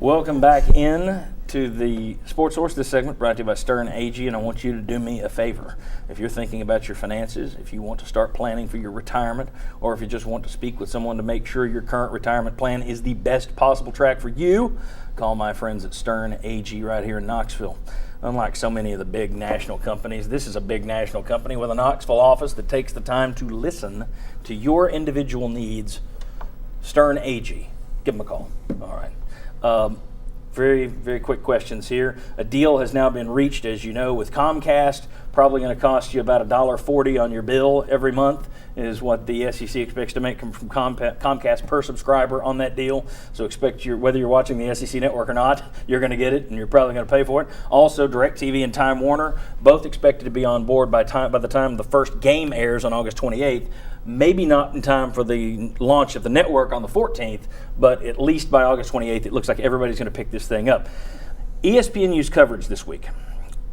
Welcome back in to the Sports Source. This segment brought to you by Stern AG, and I want you to do me a favor. If you're thinking about your finances, if you want to start planning for your retirement, or if you just want to speak with someone to make sure your current retirement plan is the best possible track for you, call my friends at Stern AG right here in Knoxville. Unlike so many of the big national companies, this is a big national company with a Knoxville office that takes the time to listen to your individual needs. Stern AG. Give them a call. All right. Very, very quick questions here. A deal has now been reached, as you know, with Comcast. Probably going to cost you about $1.40 on your bill every month is what the SEC expects to make from Comcast per subscriber on that deal. So expect whether you're watching the SEC network or not, you're going to get it, and you're probably going to pay for it. Also, DirecTV and Time Warner, both expected to be on board by the time the first game airs on August 28th. Maybe not in time for the launch of the network on the 14th, but at least by August 28th, it looks like everybody's going to pick this thing up. ESPN used coverage this week.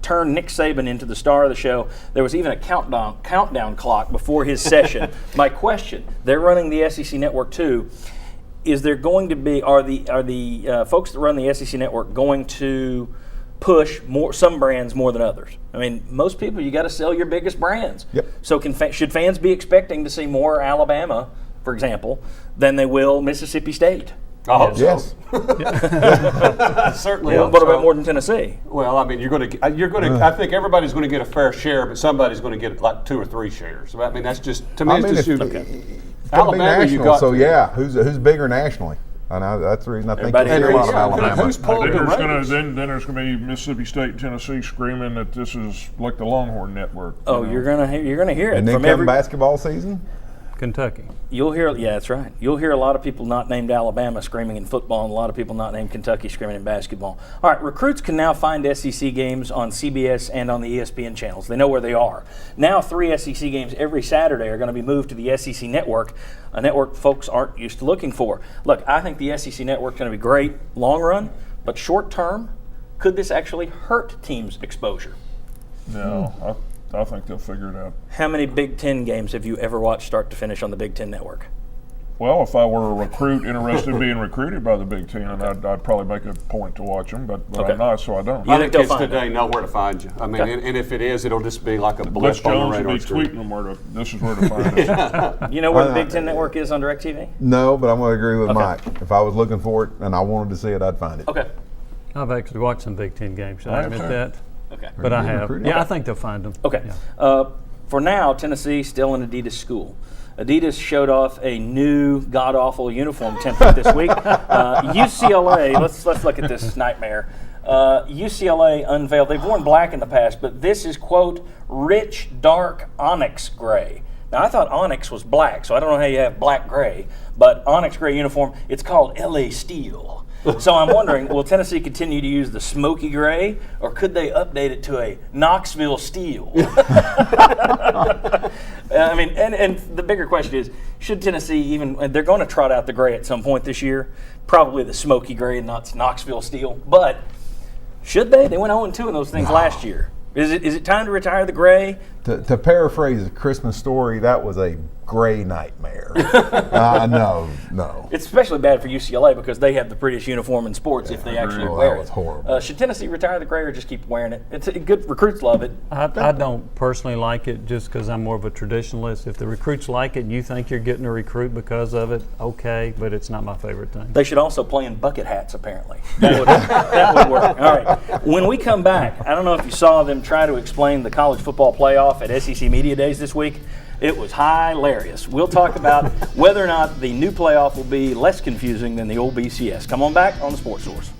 Turned Nick Saban into the star of the show. There was even a countdown clock before his session. My question: they're running the SEC network too. Is there going to be are the folks that run the SEC network going to push some brands more than others? I mean, most people, you got to sell your biggest brands. Yep. So should fans be expecting to see more Alabama, for example, than they will Mississippi State? I hope Yes. Certainly. What about more than Tennessee? Well, I mean, you're going to. I think everybody's going to get a fair share, but somebody's going to get like 2 or 3 shares. I mean, that's just to me. I mean, it's just it's gonna be Alabama. You national, got so yeah, who's bigger nationally? I know that's the reason I think Everybody there's a lot of agrees. Alabama. Who's pulling the ratings? Then there's going to be Mississippi State and Tennessee screaming that this is like the Longhorn Network. Oh, you're gonna hear it And then from come every. basketball season. Kentucky. You'll hear, yeah, that's right. You'll hear a lot of people not named Alabama screaming in football, and a lot of people not named Kentucky screaming in basketball. All right, recruits can now find SEC games on CBS and on the ESPN channels. They know where they are. Now 3 SEC games every Saturday are going to be moved to the SEC network, a network folks aren't used to looking for. Look, I think the SEC network is going to be great long run, but short term, could this actually hurt teams' exposure? No, I think they'll figure it out. How many Big Ten games have you ever watched start to finish on the Big Ten network? Well, if I were a recruit interested in being recruited by the Big Ten, I'd probably make a point to watch them, but Okay. I'm not, so I don't. You I think think they'll kids find today know where to find you. I mean, Okay. and if it is, it'll just be like a Les blip on the Jones will radar be screen. tweeting them this is where to find us. You know where the Big Ten network is on DirecTV? No, but I'm going to agree with Okay. Mike. If I was looking for it and I wanted to see it, I'd find it. Okay. I've actually watched some Big Ten games. I admit that, Okay. but I you have. recruited? Yeah, I think they'll find them. Okay. Yeah. For now, Tennessee still an Adidas school. Adidas showed off a new god-awful uniform template this week. UCLA, let's look at this nightmare. UCLA unveiled, they've worn black in the past, but this is, quote, rich, dark onyx gray. Now, I thought onyx was black, so I don't know how you have black gray, but onyx gray uniform, it's called LA Steel. So I'm wondering, will Tennessee continue to use the smoky gray, or could they update it to a Knoxville Steel? I mean, and the bigger question is, should Tennessee even, they're going to trot out the gray at some point this year, probably the smoky gray and not Knoxville Steel, but should they? They went 0-2 in those things last year. Is it time to retire the gray? To paraphrase a Christmas Story, that was a gray nightmare. No. It's especially bad for UCLA because they have the prettiest uniform in sports if they actually Oh, wear that it. was horrible. Should Tennessee retire the gray or just keep wearing it? It's good. Recruits love it. I don't personally like it just because I'm more of a traditionalist. If the recruits like it and you think you're getting a recruit because of it, okay, but it's not my favorite thing. They should also play in bucket hats, apparently. That would work. All right. When we come back, I don't know if you saw them try to explain the college football playoff at SEC Media Days this week. It was hilarious. We'll talk about whether or not the new playoff will be less confusing than the old BCS. Come on back on the Sports Source.